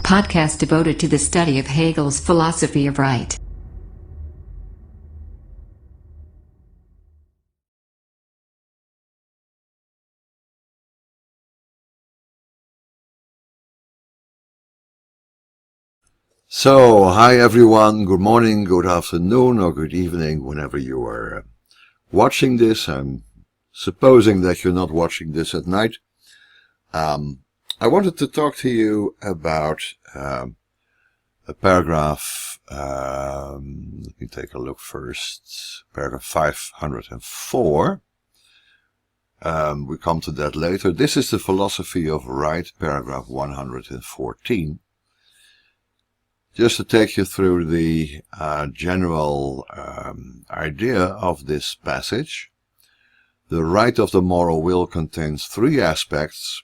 podcast devoted to the study of Hegel's philosophy of right. So, hi everyone, good morning, good afternoon, or good evening, whenever you are watching this. I'm supposing that you're not watching this at night. I wanted to talk to you about a paragraph, let me take a look first, paragraph 504. We come to that later. This is the philosophy of right, paragraph 114. Just to take you through the general idea of this passage, the right of the moral will contains three aspects,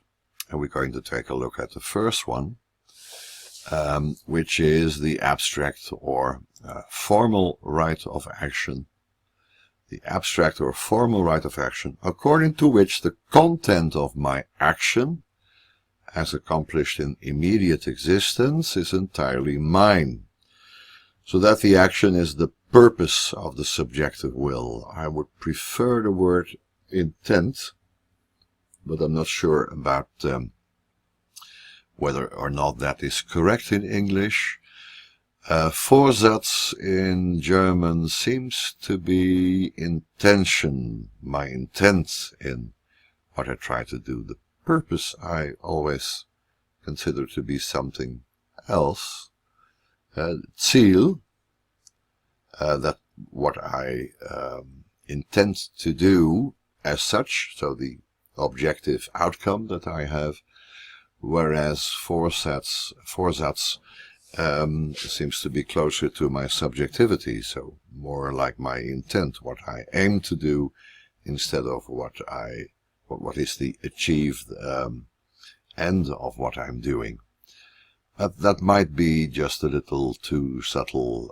and we're going to take a look at the first one, which is the abstract or formal right of action. The abstract or formal right of action, according to which the content of my action, as accomplished in immediate existence, is entirely mine, so that the action is the purpose of the subjective will. I would prefer the word intent, but I'm not sure about whether or not that is correct in English. Vorsatz in German seems to be intention, my intent in what I try to do. The purpose I always consider to be something else. Ziel, that what I intend to do as such, so the objective outcome that I have, whereas Vorsatz seems to be closer to my subjectivity, so more like my intent, what I aim to do, instead of what is the achieved end of what I'm doing. That might be just a little too subtle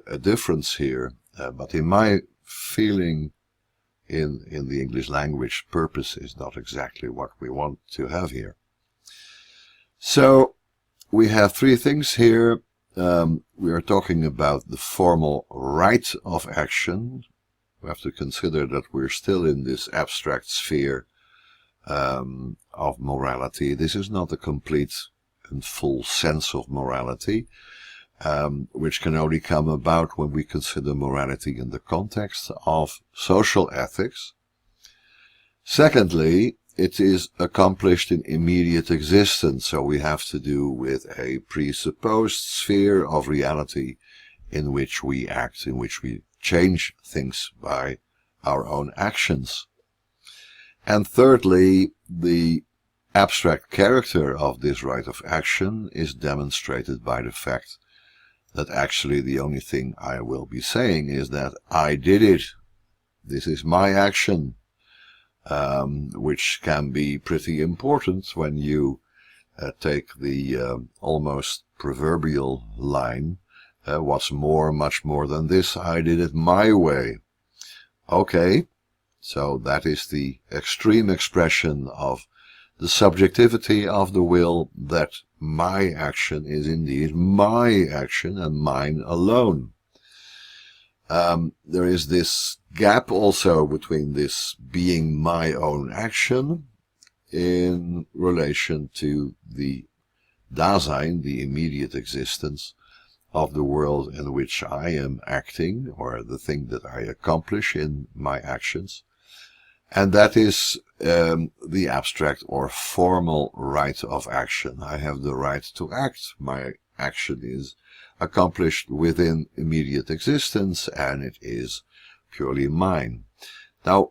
a difference here, but in my feeling in the English language, purpose is not exactly what we want to have here. So we have three things here. We are talking about the formal right of action. We have to consider that we're still in this abstract sphere of morality. This is not a complete and full sense of morality, which can only come about when we consider morality in the context of social ethics. Secondly, it is accomplished in immediate existence, so we have to do with a presupposed sphere of reality in which we act, in which we change things by our own actions. And thirdly, the abstract character of this right of action is demonstrated by the fact that actually the only thing I will be saying is that I did it. This is my action, which can be pretty important when you take the almost proverbial line, what's more, much more than this, I did it my way. Okay, so that is the extreme expression of the subjectivity of the will, that my action is indeed my action and mine alone. There is this gap also between this being my own action in relation to the Dasein, the immediate existence of the world in which I am acting, or the thing that I accomplish in my actions. And that is the abstract or formal right of action. I have the right to act. My action is accomplished within immediate existence, and it is purely mine. Now,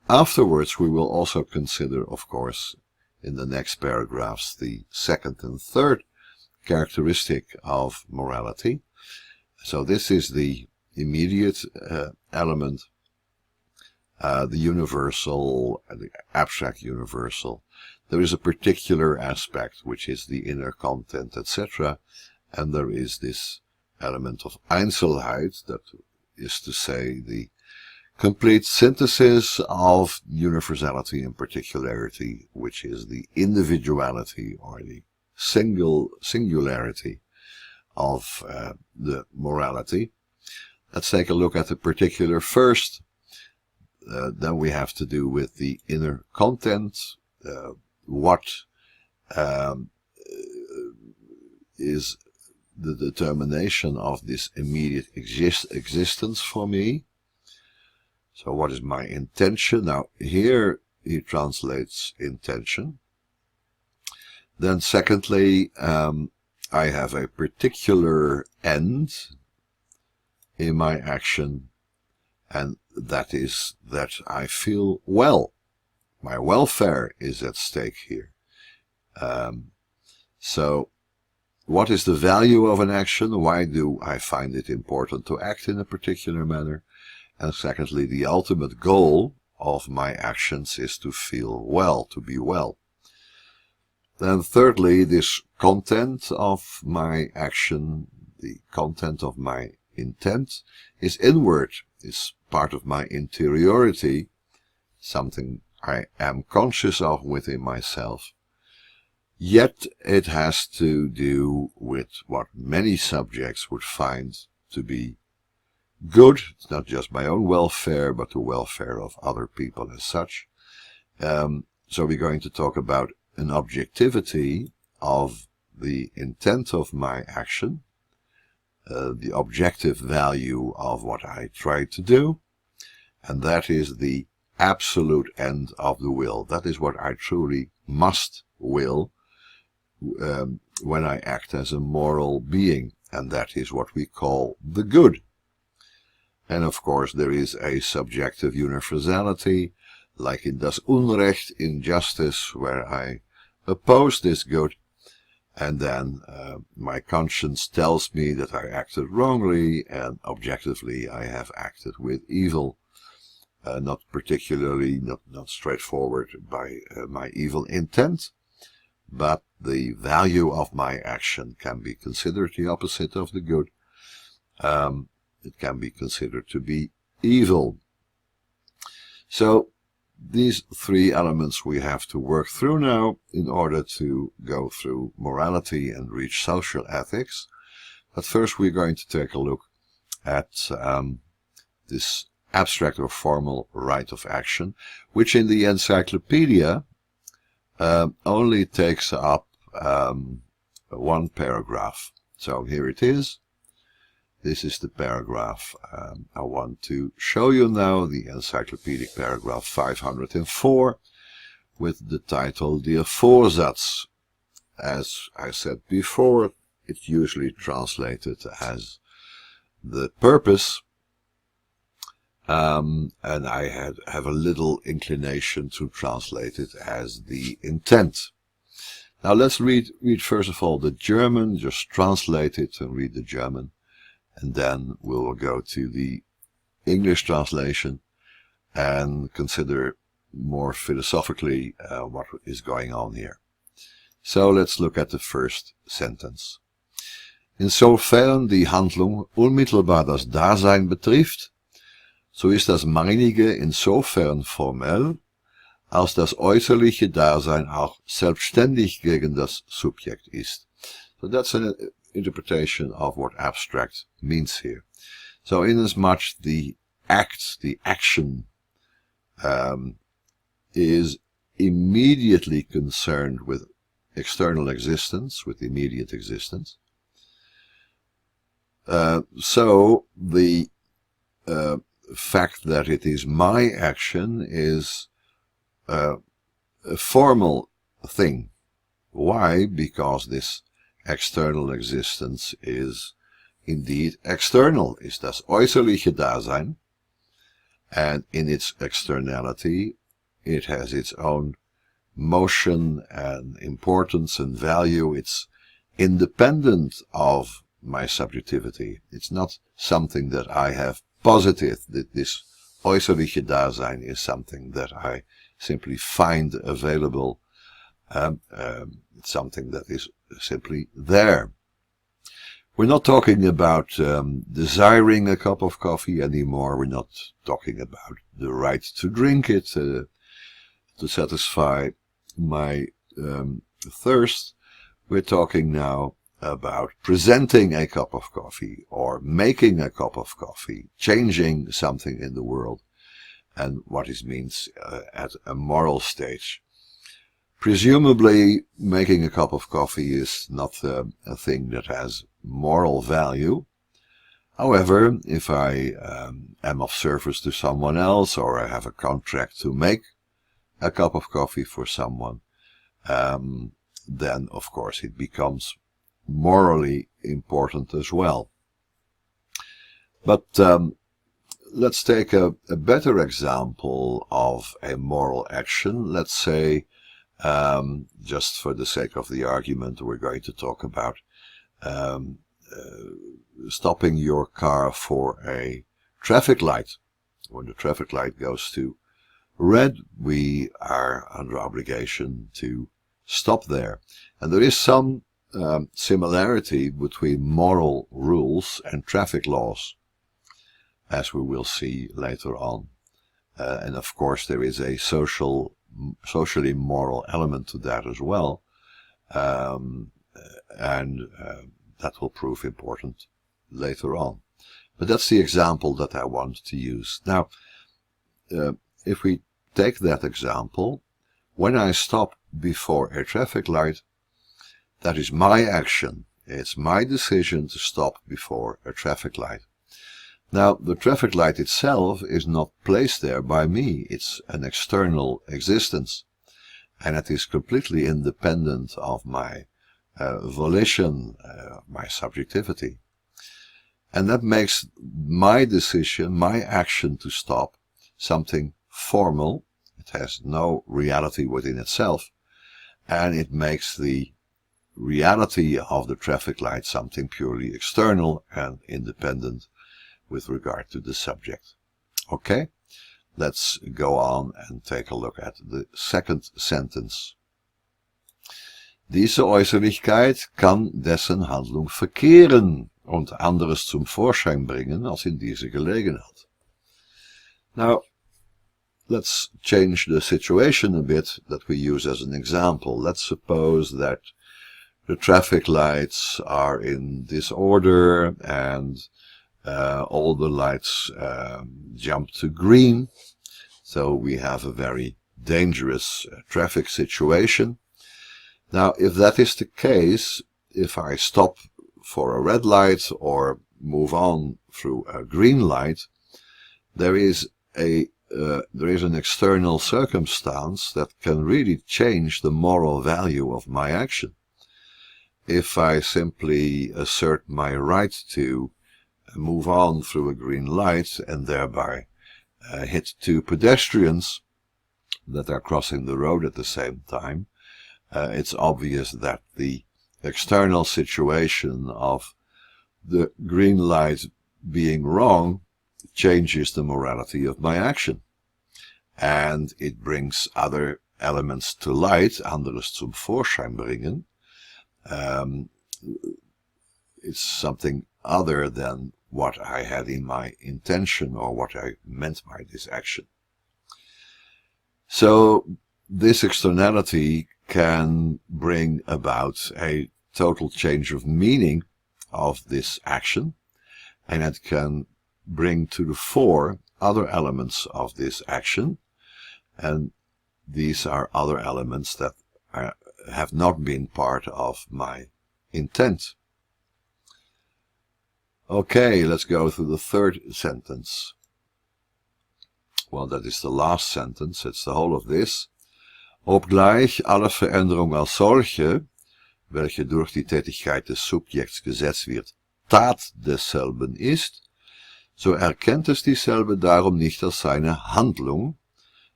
afterwards we will also consider, of course, in the next paragraphs, the second and third characteristic of morality. So this is the immediate element, the universal, the abstract universal. There is a particular aspect, which is the inner content, etc. And there is this element of Einzelheit, that is to say, the complete synthesis of universality and particularity, which is the individuality or the singularity of the morality. Let's take a look at the particular first. Then we have to do with the inner content. What is the determination of this immediate existence for me? So what is my intention? Now here he translates intention. Then secondly, I have a particular end in my action, and that is that I feel well. My welfare is at stake here. So what is the value of an action? Why do I find it important to act in a particular manner? And secondly, the ultimate goal of my actions is to feel well, to be well. Then thirdly, this content of my action, the content of my intent, is inward, is part of my interiority, something I am conscious of within myself. Yet it has to do with what many subjects would find to be good. It's not just my own welfare, but the welfare of other people as such. So we're going to talk about an objectivity of the intent of my action, the objective value of what I try to do, and that is the absolute end of the will. That is what I truly must will when I act as a moral being, and that is what we call the good. And of course there is a subjective universality, like in das Unrecht, injustice, where I oppose this good, and then my conscience tells me that I acted wrongly, and objectively I have acted with evil. Not particularly, not straightforward by my evil intent, but the value of my action can be considered the opposite of the good. It can be considered to be evil. So these three elements we have to work through now in order to go through morality and reach social ethics. But first we're going to take a look at this abstract or formal right of action, which in the Encyclopedia only takes up one paragraph. So here it is. This is the paragraph I want to show you now, the encyclopedic paragraph 504, with the title Der Vorsatz. As I said before, it's usually translated as the purpose, and I have a little inclination to translate it as the intent. Now let's read first of all the German, just translate it and read the German. And then we'll go to the English translation and consider more philosophically what is going on here. So let's look at the first sentence. Insofern die Handlung unmittelbar das Dasein betrifft, so ist das meinige insofern formell, als das äußerliche Dasein auch selbstständig gegen das Subjekt ist. So that's an interpretation of what abstract means here. So inasmuch the action is immediately concerned with external existence, with immediate existence, so the fact that it is my action is a formal thing. Why? Because this external existence is indeed external, is das äußerliche Dasein, and in its externality it has its own motion and importance and value. It's independent of my subjectivity. It's not something that I have posited, that this äußerliche Dasein is something that I simply find available. It's something that is simply there. We're not talking about desiring a cup of coffee anymore. We're not talking about the right to drink it, to satisfy my thirst. We're talking now about presenting a cup of coffee or making a cup of coffee, changing something in the world, and what it means at a moral stage. Presumably, making a cup of coffee is not a thing that has moral value. However, if I am of service to someone else, or I have a contract to make a cup of coffee for someone, then of course it becomes morally important as well. But let's take a better example of a moral action. Let's say, just for the sake of the argument, we're going to talk about stopping your car for a traffic light. When the traffic light goes to red, we are under obligation to stop there. And there is some similarity between moral rules and traffic laws, as we will see later on. And of course there is a socially moral element to that as well, and that will prove important later on. But that's the example that I want to use. Now, if we take that example, when I stop before a traffic light, that is my action. It's my decision to stop before a traffic light. Now, the traffic light itself is not placed there by me. It's an external existence, and it is completely independent of my volition, my subjectivity. And that makes my decision, my action to stop, something formal. It has no reality within itself, and it makes the reality of the traffic light something purely external and independent with regard to the subject. Okay, let's go on and take a look at the second sentence. Diese Äußerlichkeit kann dessen Handlung verkehren und anderes zum Vorschein bringen als in dieser Gelegenheit. Now, let's change the situation a bit that we use as an example. Let's suppose that the traffic lights are in disorder and all the lights jump to green. So we have a very dangerous traffic situation. Now, if that is the case, if I stop for a red light or move on through a green light, there is an external circumstance that can really change the moral value of my action. If I simply assert my right to move on through a green light and thereby hit two pedestrians that are crossing the road at the same time, it's obvious that the external situation of the green light being wrong changes the morality of my action. And it brings other elements to light, anderes zum Vorschein bringen. It's something other than what I had in my intention or what I meant by this action. So this externality can bring about a total change of meaning of this action, and it can bring to the fore other elements of this action, and these are other elements that have not been part of my intent. Okay, let's go through the third sentence. Well, that is the last sentence. It's the whole of this. Obgleich alle Veränderung als solche, welche durch die Tätigkeit des Subjekts gesetzt wird, Tat desselben ist, so erkennt es dieselbe darum nicht als seine Handlung,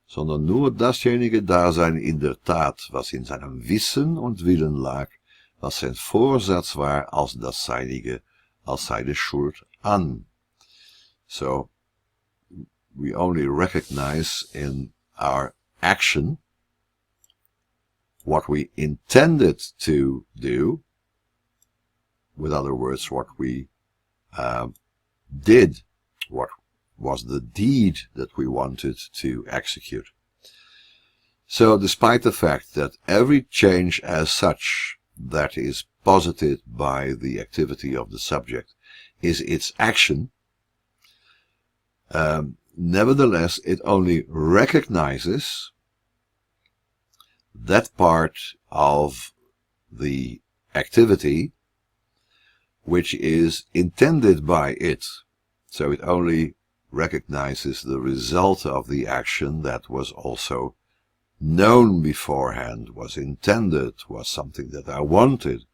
sondern nur dasjenige Dasein in der Tat, was in seinem Wissen und Willen lag, was sein Vorsatz war, als das seinige, als seine Schuld an. So, we only recognize in our action what we intended to do, with other words, what we did, what was the deed that we wanted to execute. So despite the fact that every change as such that is posited by the activity of the subject is its action, nevertheless it only recognizes that part of the activity which is intended by it. So it only recognizes the result of the action that was also known beforehand, was intended, was something that I wanted.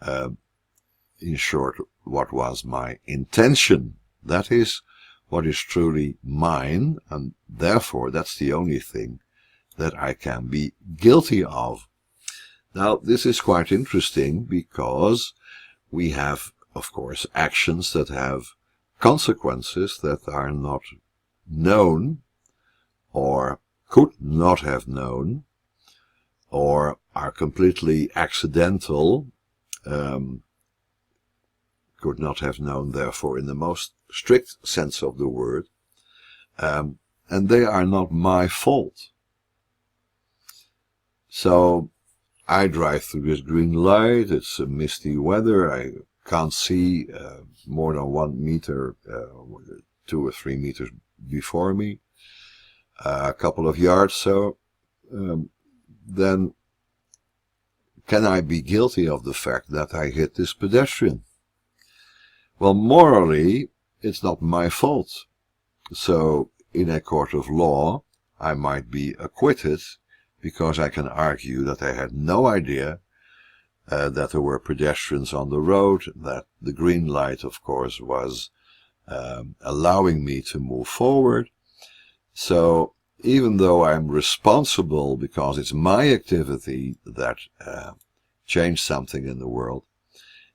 In short, what was my intention. That is what is truly mine, and therefore that's the only thing that I can be guilty of. Now, this is quite interesting because we have, of course, actions that have consequences that are not known, or could not have known, or are completely accidental, could not have known, therefore, in the most strict sense of the word, and they are not my fault. So, I drive through this green light, it's a misty weather, I can't see more than 1 meter, 2 or 3 meters before me, a couple of yards, so then can I be guilty of the fact that I hit this pedestrian? Well, morally, it's not my fault. So, in a court of law, I might be acquitted because I can argue that I had no idea that there were pedestrians on the road, that the green light, of course, was allowing me to move forward. So, even though I'm responsible because it's my activity that changed something in the world,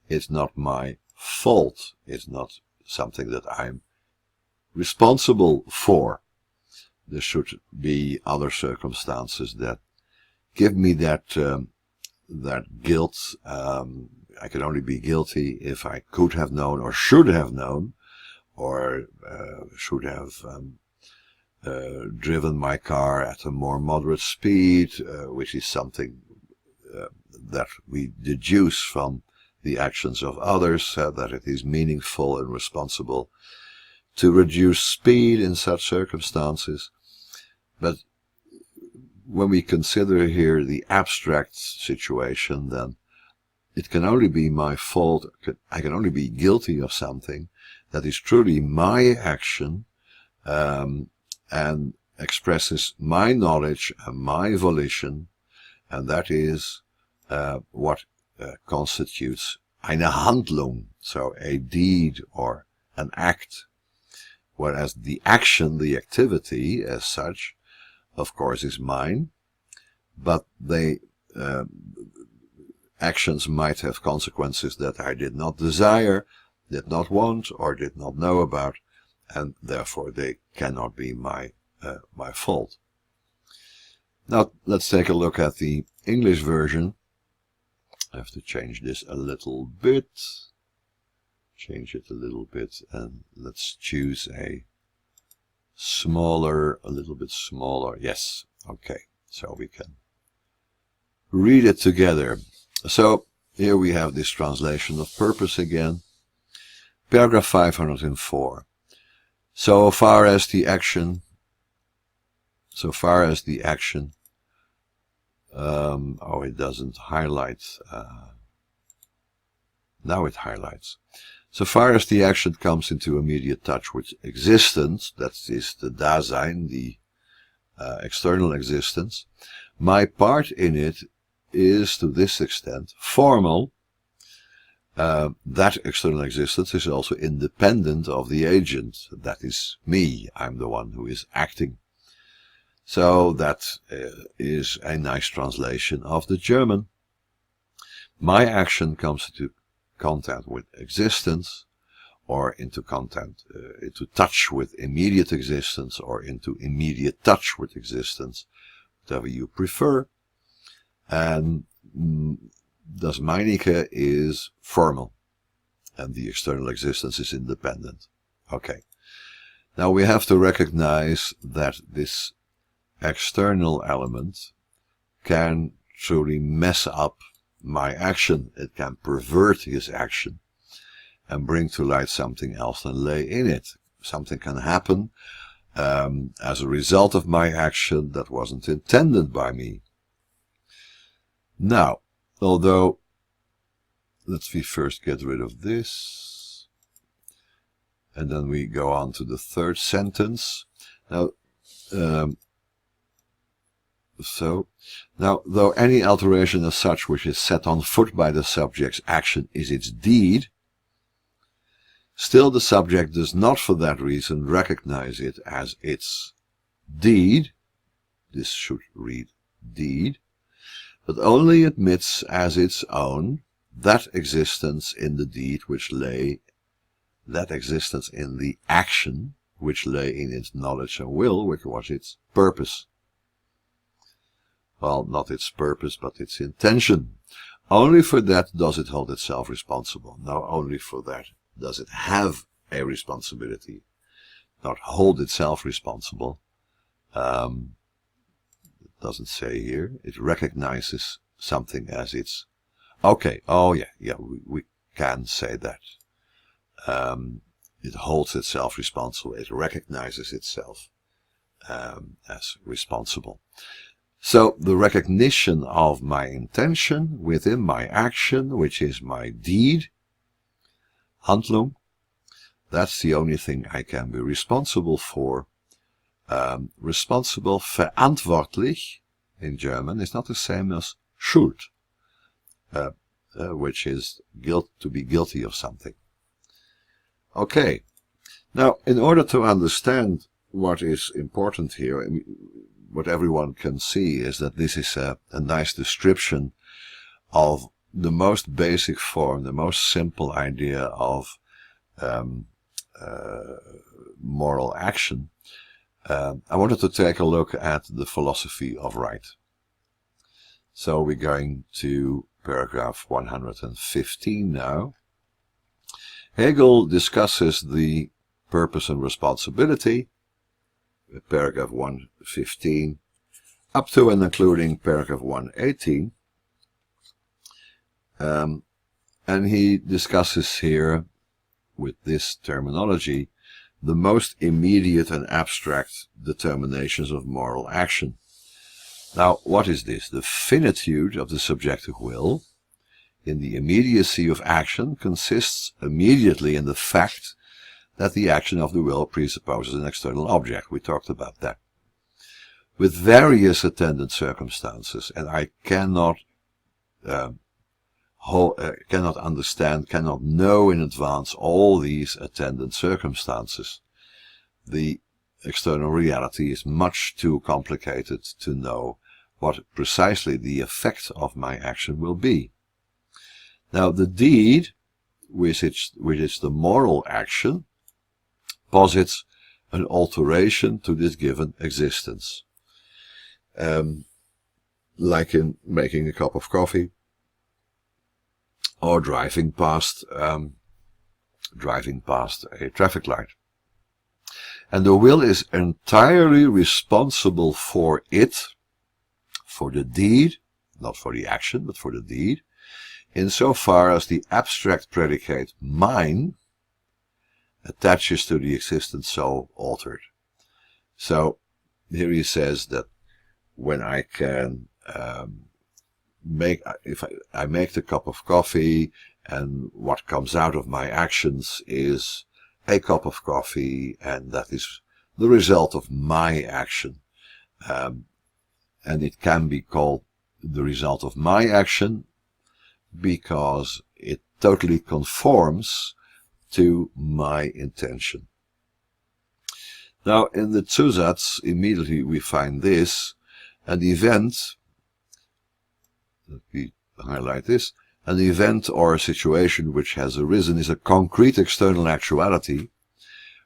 it's not my fault. It's not something that I'm responsible for. There should be other circumstances that give me that guilt. I can only be guilty if I could have known, or should have known, or should have driven my car at a more moderate speed, which is something that we deduce from the actions of others, that it is meaningful and responsible to reduce speed in such circumstances. But when we consider here the abstract situation, then it can only be my fault. I can only be guilty of something that is truly my action, and expresses my knowledge and my volition, and that is what constitutes eine Handlung, so a deed or an act. Whereas the action, the activity as such, of course, is mine, but actions might have consequences that I did not desire, did not want, or did not know about, and therefore they cannot be my fault. Now, let's take a look at the English version. I have to change this a little bit. Change it a little bit, and let's choose a little bit smaller. Yes, okay, so we can read it together. So, here we have this translation of purpose again. Paragraph 504. So far as the action, oh, it doesn't highlight, now it highlights. So far as the action comes into immediate touch with existence, that is the Dasein, the external existence, my part in it is to this extent formal. That external existence is also independent of the agent. That is me. I'm the one who is acting. So that is a nice translation of the German. My action comes into contact with existence, or into touch with immediate existence, or into immediate touch with existence, whatever you prefer. And das Meinige is formal, and the external existence is independent. Okay. Now we have to recognize that this external element can truly mess up my action. It can pervert his action and bring to light something else than lay in it. Something can happen as a result of my action that wasn't intended by me. Now, although, let's first get rid of this, and then we go on to the third sentence. Now, though any alteration as such which is set on foot by the subject's action is its deed, still the subject does not for that reason recognize it as its deed, this should read deed, but only admits as its own that existence in the deed which lay, that existence in the action which lay in its knowledge and will, which was its purpose. Well, not its purpose, but its intention. Only for that does it hold itself responsible. Now, only for that does it have a responsibility, not hold itself responsible. It doesn't say here. It recognizes something as its... Okay, oh yeah, we can say that. It holds itself responsible. It recognizes itself as responsible. So the recognition of my intention within my action, which is my deed, Handlung, that's the only thing I can be responsible for. Responsible, verantwortlich, in German, is not the same as Schuld, which is to be guilty of something. Okay, now in order to understand what is important here, what everyone can see is that this is a nice description of the most basic form, the most simple idea of moral action. I wanted to take a look at the philosophy of right. So we're going to paragraph 115 now. Hegel discusses the purpose and responsibility, paragraph 115, up to and including paragraph 118. And he discusses here, with this terminology, the most immediate and abstract determinations of moral action. Now, what is this? The finitude of the subjective will in the immediacy of action consists immediately in the fact that the action of the will presupposes an external object. We talked about that. With various attendant circumstances, and I cannot understand, cannot know in advance all these attendant circumstances. The external reality is much too complicated to know what precisely the effect of my action will be. Now, the deed, which is the moral action, posits an alteration to this given existence. Like in making a cup of coffee, or driving past a traffic light. And the will is entirely responsible for it, for the deed, not for the action, but for the deed, insofar as the abstract predicate mine attaches to the existence so altered. So here he says that when I can if I make the cup of coffee, and what comes out of my actions is a cup of coffee, and that is the result of my action. And it can be called the result of my action because it totally conforms to my intention. Now, in the Zusatz, immediately we find this, an event, let me highlight this, an event or a situation which has arisen is a concrete external actuality,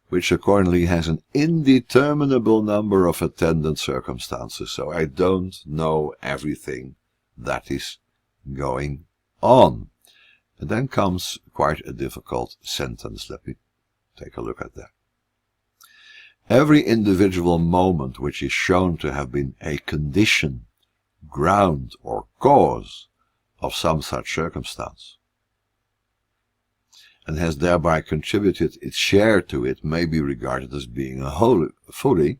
which accordingly has an indeterminable number of attendant circumstances. So I don't know everything that is going on. And then comes quite a difficult sentence. Let me take a look at that. Every individual moment which is shown to have been a condition, ground, or cause of some such circumstance, and has thereby contributed its share to it, may be regarded as being fully,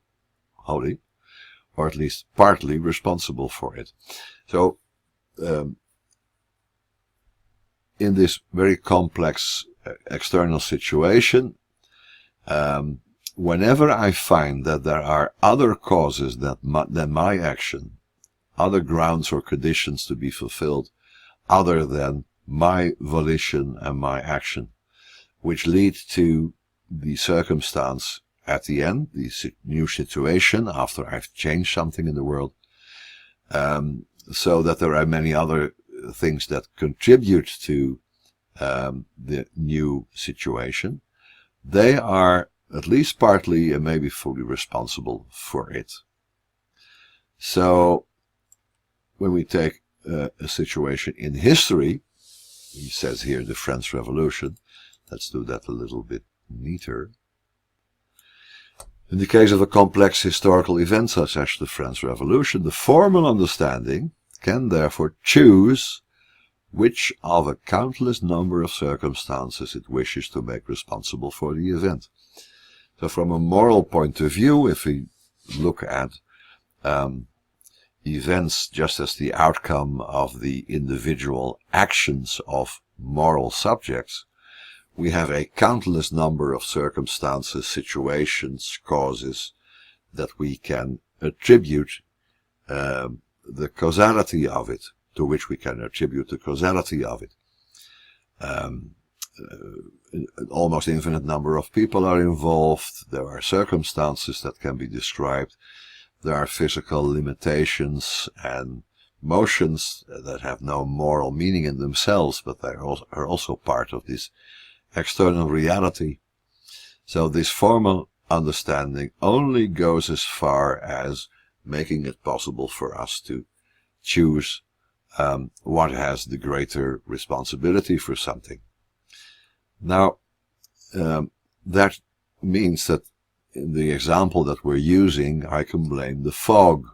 or at least partly responsible for it. So, in this very complex external situation, whenever I find that there are other causes than my action, other grounds or conditions to be fulfilled, other than my volition and my action, which lead to the circumstance at the end, the new situation after I've changed something in the world, so that there are many other things that contribute to the new situation, they are at least partly and maybe fully responsible for it. So, when we take a situation in history, he says here the French Revolution, let's do that a little bit neater. In the case of a complex historical event such as the French Revolution, the formal understanding can therefore choose which of a countless number of circumstances it wishes to make responsible for the event. So from a moral point of view, if we look at events just as the outcome of the individual actions of moral subjects, we have a countless number of circumstances, situations, causes that we can attribute the causality of it, to which we can attribute the causality of it. An almost infinite number of people are involved. There are circumstances that can be described. There are physical limitations and motions that have no moral meaning in themselves, but they are also part of this external reality. So this formal understanding only goes as far as making it possible for us to choose what has the greater responsibility for something. Now, that means that in the example that we're using, I can blame the fog.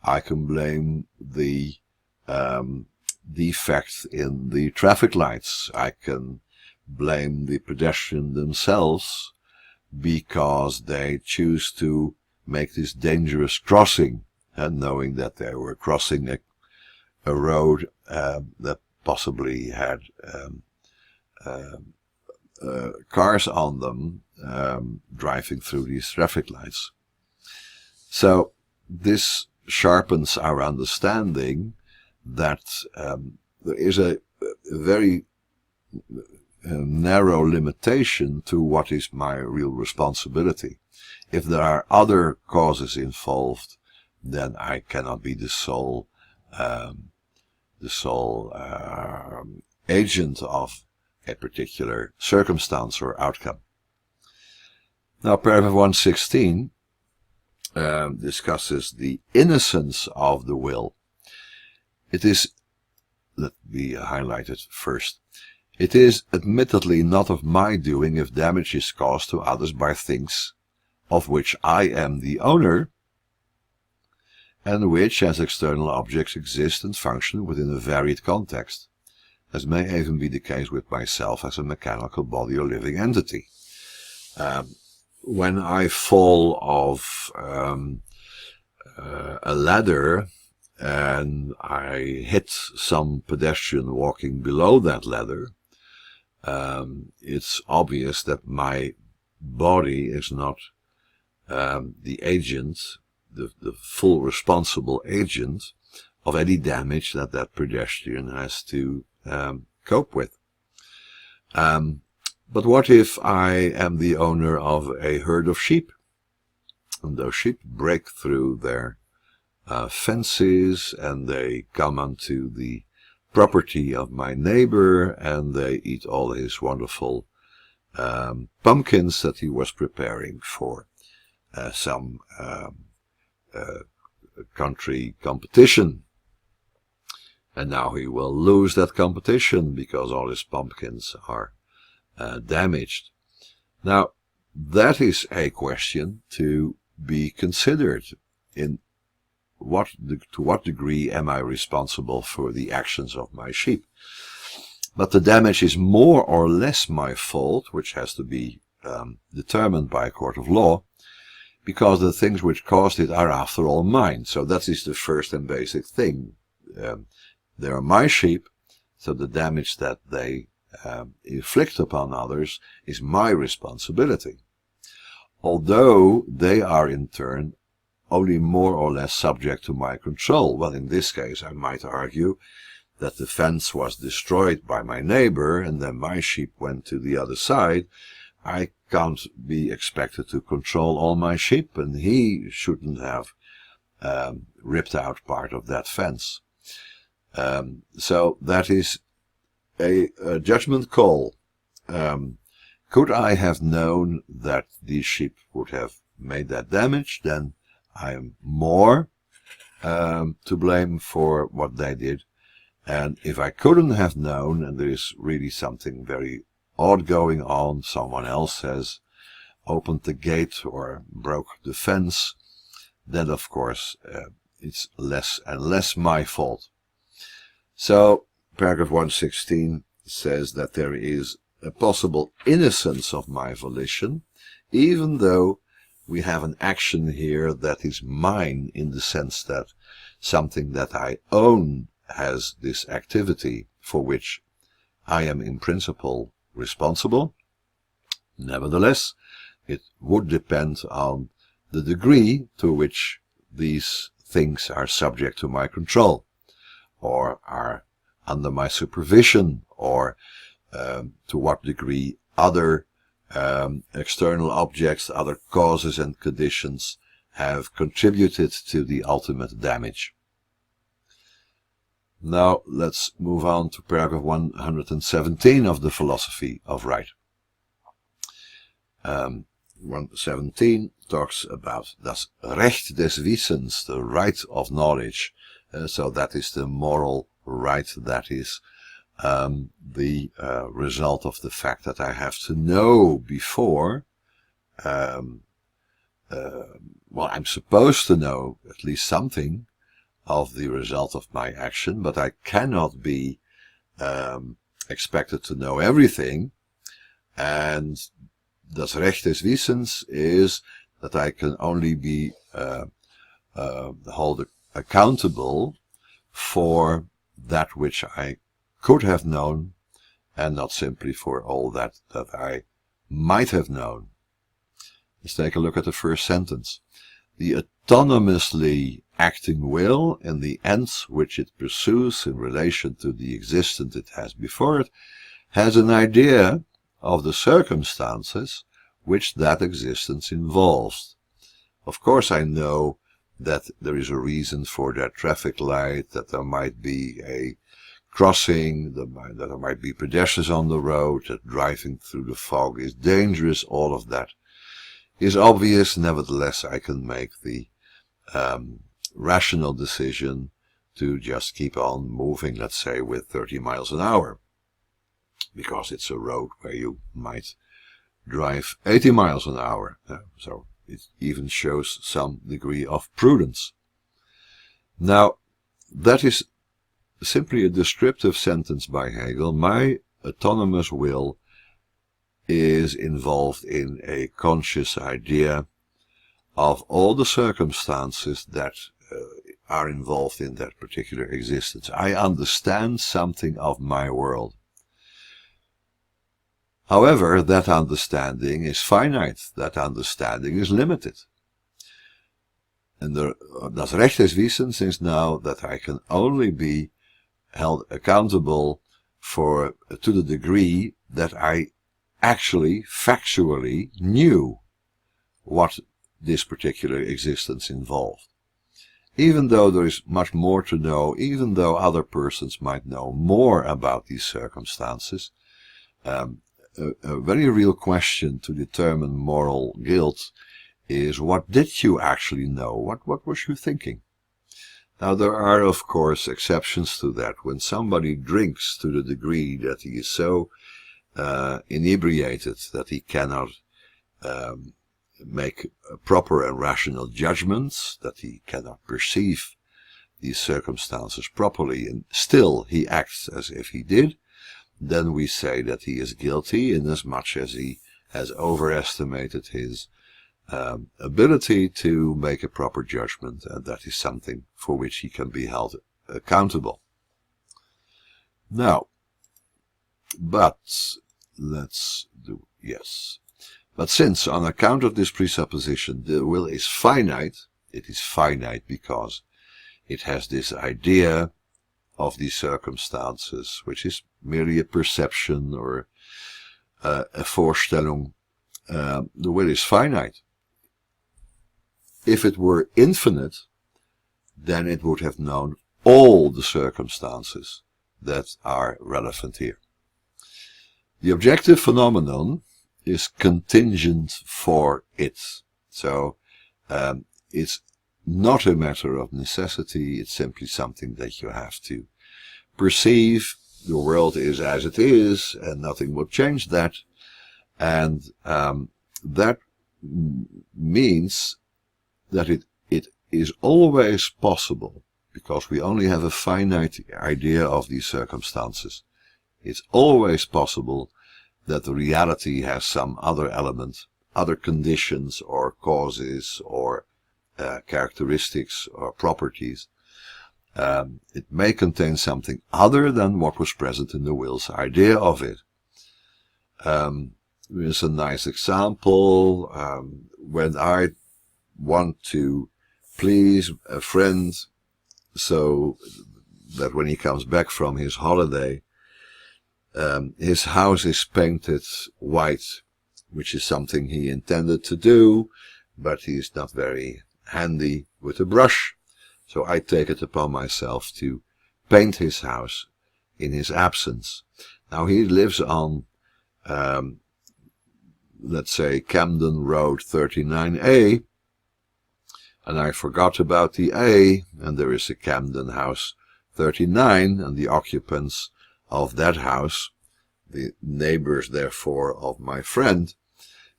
I can blame the defect in the traffic lights. I can blame the pedestrians themselves because they choose to make this dangerous crossing, and knowing that they were crossing a road that possibly had cars on them driving through these traffic lights. So this sharpens our understanding that there is a very narrow limitation to what is my real responsibility. If there are other causes involved, then I cannot be the sole agent of a particular circumstance or outcome. Now, paragraph 116 discusses the innocence of the will. It is, let me highlight it first. It is admittedly not of my doing if damage is caused to others by things of which I am the owner, and which as external objects exist and function within a varied context, as may even be the case with myself as a mechanical body or living entity. When I fall off a ladder and I hit some pedestrian walking below that ladder, it's obvious that my body is not the agent, the full responsible agent of any damage that that pedestrian has to cope with. But what if I am the owner of a herd of sheep, and those sheep break through their fences and they come onto the property of my neighbor and they eat all his wonderful pumpkins that he was preparing for some country competition. And now he will lose that competition because all his pumpkins are damaged. Now, that is a question to be considered. In to what degree am I responsible for the actions of my sheep. But the damage is more or less my fault, which has to be determined by a court of law, because the things which caused it are after all mine. So that is the first and basic thing. They are my sheep, so the damage that they inflict upon others is my responsibility. Although they are in turn only more or less subject to my control. Well, in this case, I might argue that the fence was destroyed by my neighbor and then my sheep went to the other side. I can't be expected to control all my sheep, and he shouldn't have ripped out part of that fence. So that is a judgment call. Could I have known that these sheep would have made that damage, then I am more to blame for what they did. And if I couldn't have known, and there is really something very odd going on, someone else has opened the gate or broke the fence, then of course it's less and less my fault. So paragraph 116 says that there is a possible innocence of my volition, even though we have an action here that is mine, in the sense that something that I own has this activity for which I am in principle responsible. Nevertheless, it would depend on the degree to which these things are subject to my control, or are under my supervision, or to what degree other external objects, other causes and conditions have contributed to the ultimate damage. Now let's move on to paragraph 117 of the philosophy of right. 117 talks about das Recht des Wissens, the right of knowledge. So that is the moral right, that is the result of the fact that I have to know before. Well, I'm supposed to know at least something of the result of my action, but I cannot be expected to know everything. And das Recht des Wissens is that I can only be held accountable for that which I could have known, and not simply for all that I might have known. Let's take a look at the first sentence. The autonomously acting will, and the ends which it pursues in relation to the existence it has before it, has an idea of the circumstances which that existence involves. Of course I know that there is a reason for that traffic light, that there might be a crossing, that there might be pedestrians on the road, that driving through the fog is dangerous. All of that is obvious. Nevertheless, I can make the rational decision to just keep on moving, let's say, with 30 miles an hour, because it's a road where you might drive 80 miles an hour. So it even shows some degree of prudence. Now, that is simply a descriptive sentence by Hegel. My autonomous will is involved in a conscious idea of all the circumstances that are involved in that particular existence. I understand something of my world. However, that understanding is finite, that understanding is limited. And das Recht des Wissens is now that I can only be held accountable for, to the degree that I actually, factually knew what this particular existence involved. Even though there is much more to know, even though other persons might know more about these circumstances, a very real question to determine moral guilt is, what did you actually know? What was you thinking? Now, there are, of course, exceptions to that. When somebody drinks to the degree that he is so inebriated that he cannot make proper and rational judgments, that he cannot perceive these circumstances properly, and still he acts as if he did, then we say that he is guilty, inasmuch as he has overestimated his ability to make a proper judgment, and that is something for which he can be held accountable. Now, but since on account of this presupposition the will is finite, it is finite because it has this idea of these circumstances, which is merely a perception or a Vorstellung. The will is finite. If it were infinite, then it would have known all the circumstances that are relevant here. The objective phenomenon is contingent for it. So it's not a matter of necessity, it's simply something that you have to perceive. The world is as it is, and nothing will change that. And that means that it is always possible, because we only have a finite idea of these circumstances. It's always possible that the reality has some other element, other conditions or causes or characteristics or properties. It may contain something other than what was present in the will's idea of it. Here's a nice example. When I want to please a friend so that when he comes back from his holiday, his house is painted white, which is something he intended to do, but he's not very handy with a brush, so I take it upon myself to paint his house in his absence. Now he lives on, let's say, Camden Road 39A, and I forgot about the A, and there is a Camden House 39, and the occupants of that house, the neighbors therefore of my friend,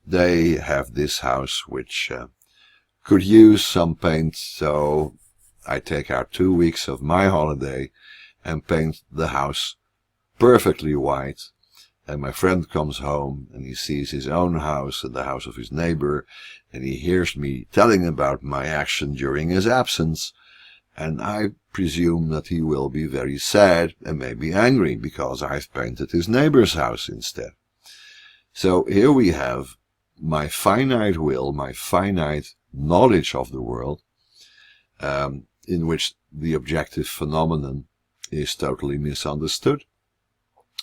they have this house which could use some paint, so I take out 2 weeks of my holiday and paint the house perfectly white. And my friend comes home and he sees his own house and the house of his neighbor, and he hears me telling about my action during his absence, and I presume that he will be very sad and maybe angry because I've painted his neighbor's house instead. So here we have my finite will, my finite knowledge of the world, in which the objective phenomenon is totally misunderstood.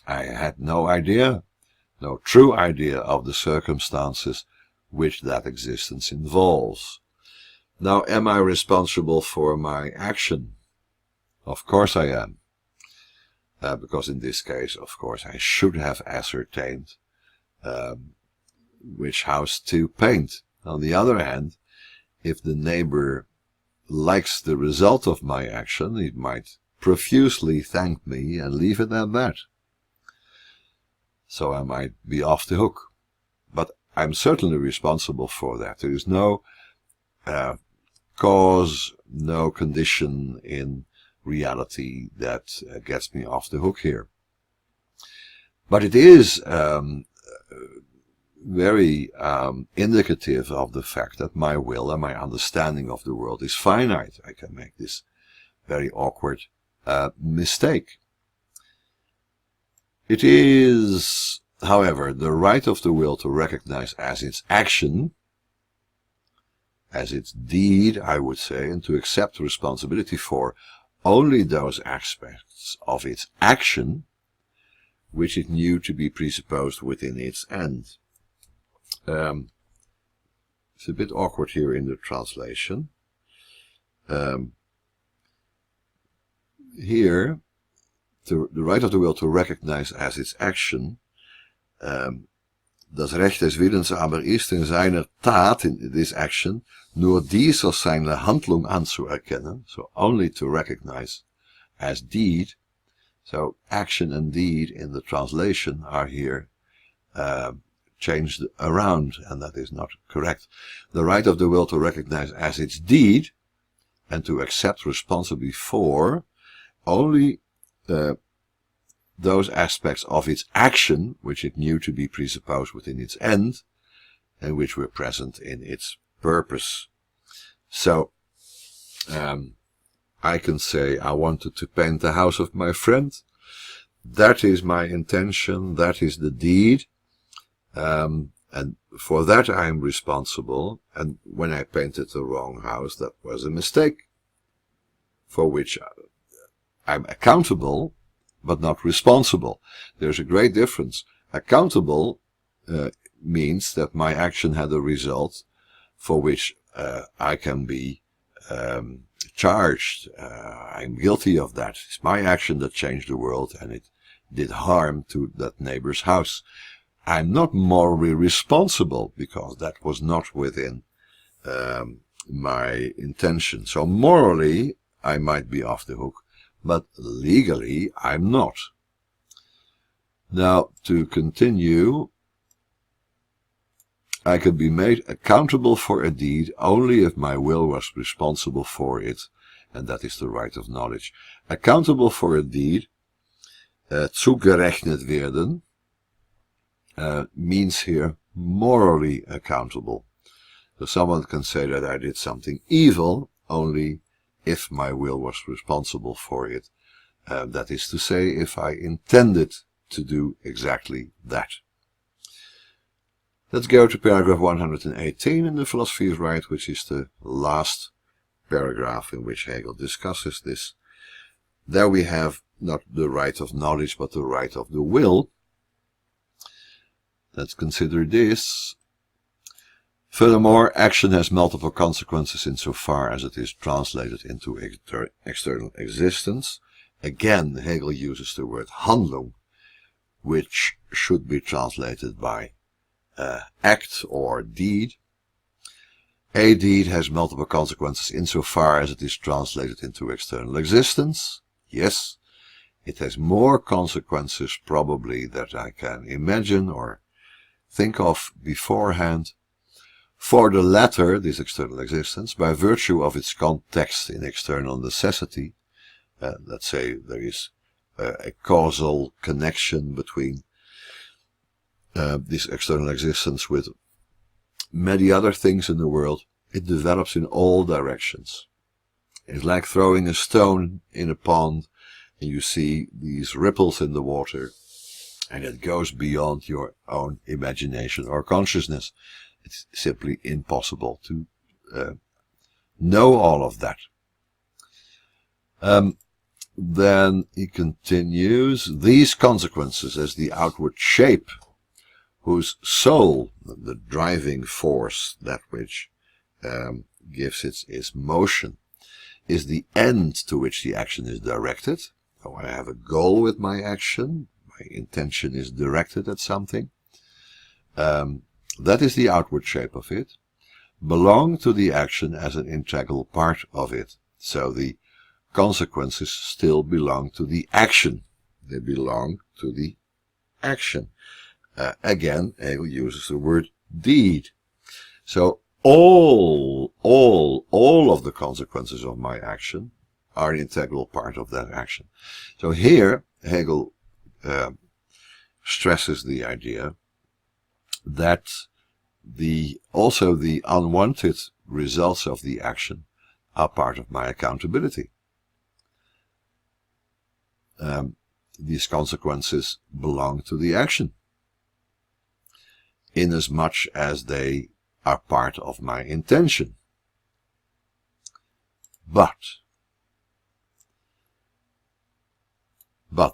I had no idea, no true idea of the circumstances which that existence involves. Now, am I responsible for my action? Of course I am. Because in this case, of course, I should have ascertained which house to paint. On the other hand, if the neighbor likes the result of my action, he might profusely thank me and leave it at that. So I might be off the hook. But I'm certainly responsible for that. There is no cause, no condition in reality that gets me off the hook here. But it is very indicative of the fact that my will and my understanding of the world is finite. I can make this very awkward mistake. It is, however, the right of the will to recognize as its action, as its deed, I would say, and to accept responsibility for only those aspects of its action which it knew to be presupposed within its end. It's a bit awkward here in the translation. Here, the right of the will to recognize as its action, das Recht des Willens aber ist in seiner Tat, in this action, nur dies als seine Handlung anzuerkennen, so only to recognize as deed. So action and deed in the translation are here changed around, and that is not correct. The right of the will to recognize as its deed and to accept responsibly for only those aspects of its action which it knew to be presupposed within its end and which were present in its purpose. So, I can say I wanted to paint the house of my friend. That is my intention, that is the deed, and for that I am responsible, and when I painted the wrong house, that was a mistake, for which I'm accountable, but not responsible. There's a great difference. Accountable means that my action had a result for which I can be charged. I'm guilty of that. It's my action that changed the world, and it did harm to that neighbor's house. I'm not morally responsible because that was not within my intention. So morally, I might be off the hook, but legally, I'm not. Now, to continue, I could be made accountable for a deed only if my will was responsible for it, and that is the right of knowledge. Accountable for a deed, zugerechnet werden, means here morally accountable. So someone can say that I did something evil only if my will was responsible for it. That is to say, if I intended to do exactly that. Let's go to paragraph 118 in The Philosophy is Right, which is the last paragraph in which Hegel discusses this. There we have not the right of knowledge, but the right of the will. Let's consider this. Furthermore, action has multiple consequences insofar as it is translated into external existence. Again, Hegel uses the word Handlung, which should be translated by act or deed. A deed has multiple consequences insofar as it is translated into external existence. Yes, it has more consequences probably that I can imagine or think of beforehand. For the latter, this external existence, by virtue of its context in external necessity, let's say there is a causal connection between this external existence with many other things in the world, it develops in all directions. It's like throwing a stone in a pond and you see these ripples in the water, and it goes beyond your own imagination or consciousness. It's simply impossible to know all of that. Then he continues, these consequences as the outward shape, whose soul, the driving force, that which gives its motion, is the end to which the action is directed. So I have a goal with my action, my intention is directed at something. That is the outward shape of it, belong to the action as an integral part of it. So the consequences still belong to the action. They belong to the action. Again, Hegel uses the word deed. So all of the consequences of my action are an integral part of that action. So here, Hegel stresses the idea that also the unwanted results of the action are part of my accountability. These consequences belong to the action, inasmuch as they are part of my intention. But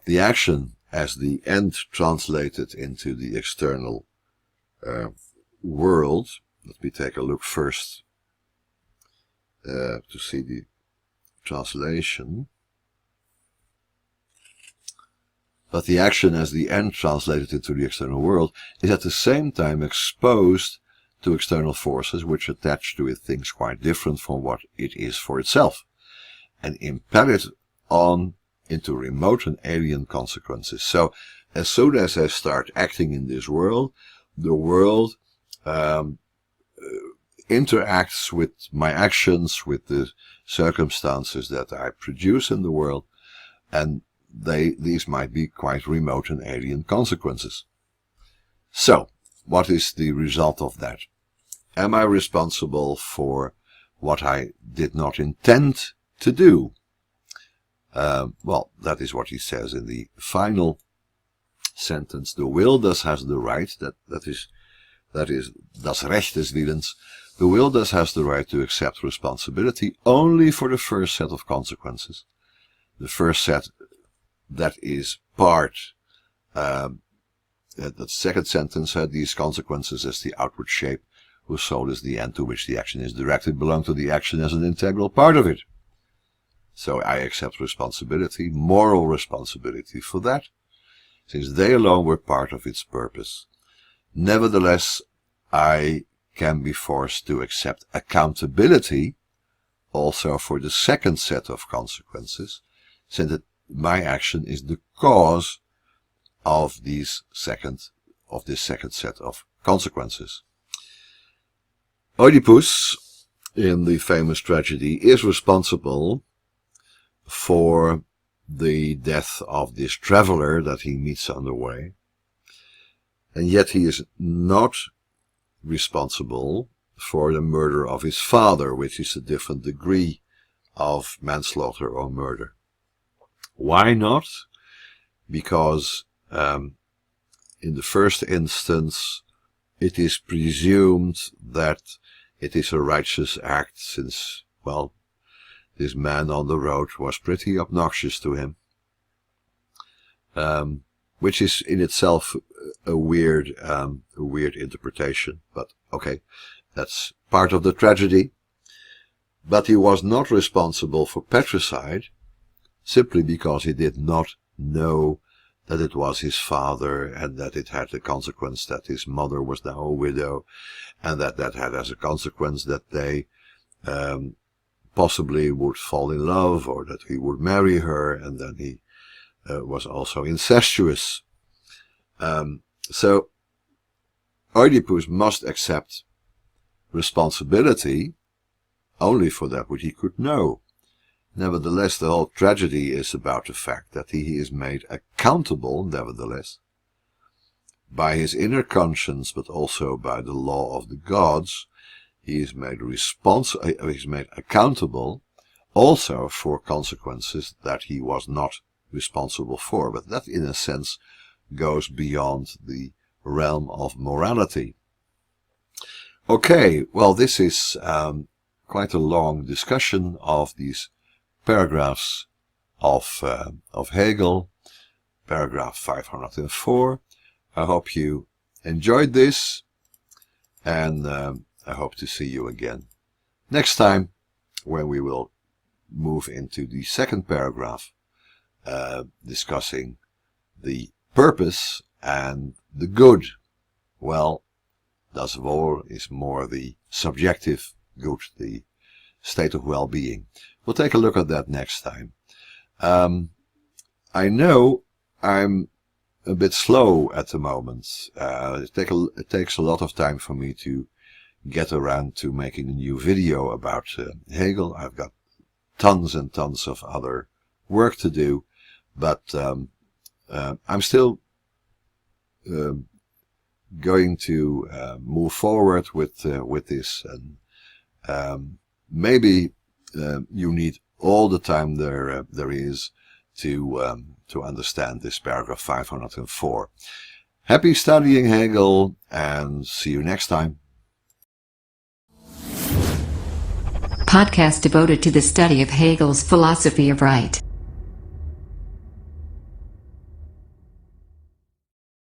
the action as the end translated into the external world, let me take a look first to see the translation. But the action as the end translated into the external world is at the same time exposed to external forces which attach to it things quite different from what it is for itself, and impel it on into remote and alien consequences. So as soon as I start acting in this world, the world interacts with my actions, with the circumstances that I produce in the world, and these might be quite remote and alien consequences. So, what is the result of that? Am I responsible for what I did not intend to do? Well, that is what he says in the final sentence. The will thus has the right, that is das Recht des Willens. The will thus has the right to accept responsibility only for the first set of consequences. The first set that is part, the second sentence had these consequences as the outward shape, whose soul is the end to which the action is directed, belong to the action as an integral part of it. So I accept responsibility, moral responsibility for that, since they alone were part of its purpose. Nevertheless, I can be forced to accept accountability also for the second set of consequences, since that my action is the cause of this second set of consequences. Oedipus, in the famous tragedy, is responsible for the death of this traveler that he meets on the way, and yet he is not responsible for the murder of his father, which is a different degree of manslaughter or murder. Why not? Because in the first instance it is presumed that it is a righteous act, since, well, this man on the road was pretty obnoxious to him, which is in itself a weird interpretation, but okay, that's part of the tragedy. But he was not responsible for patricide, simply because he did not know that it was his father, and that it had the consequence that his mother was now a widow, and that had as a consequence that they possibly would fall in love, or that he would marry her, and then he was also incestuous. So Oedipus must accept responsibility only for that which he could know. Nevertheless, the whole tragedy is about the fact that he is made accountable, nevertheless, by his inner conscience, but also by the law of the gods. He is made accountable also for consequences that he was not responsible for, but that in a sense goes beyond the realm of morality. Okay, well, this is quite a long discussion of these paragraphs of Hegel, paragraph 504. I hope you enjoyed this, and I hope to see you again next time, when we will move into the second paragraph, discussing the purpose and the good. Well, das Wohl is more the subjective good, the state of well-being. We'll take a look at that next time. I know I'm a bit slow at the moment. It takes a lot of time for me to get around to making a new video about Hegel. I've got tons and tons of other work to do, but I'm still going to move forward with this, and maybe you need all the time there is to understand this paragraph 504. Happy studying Hegel, and see you next time. Podcast devoted to the study of Hegel's philosophy of right.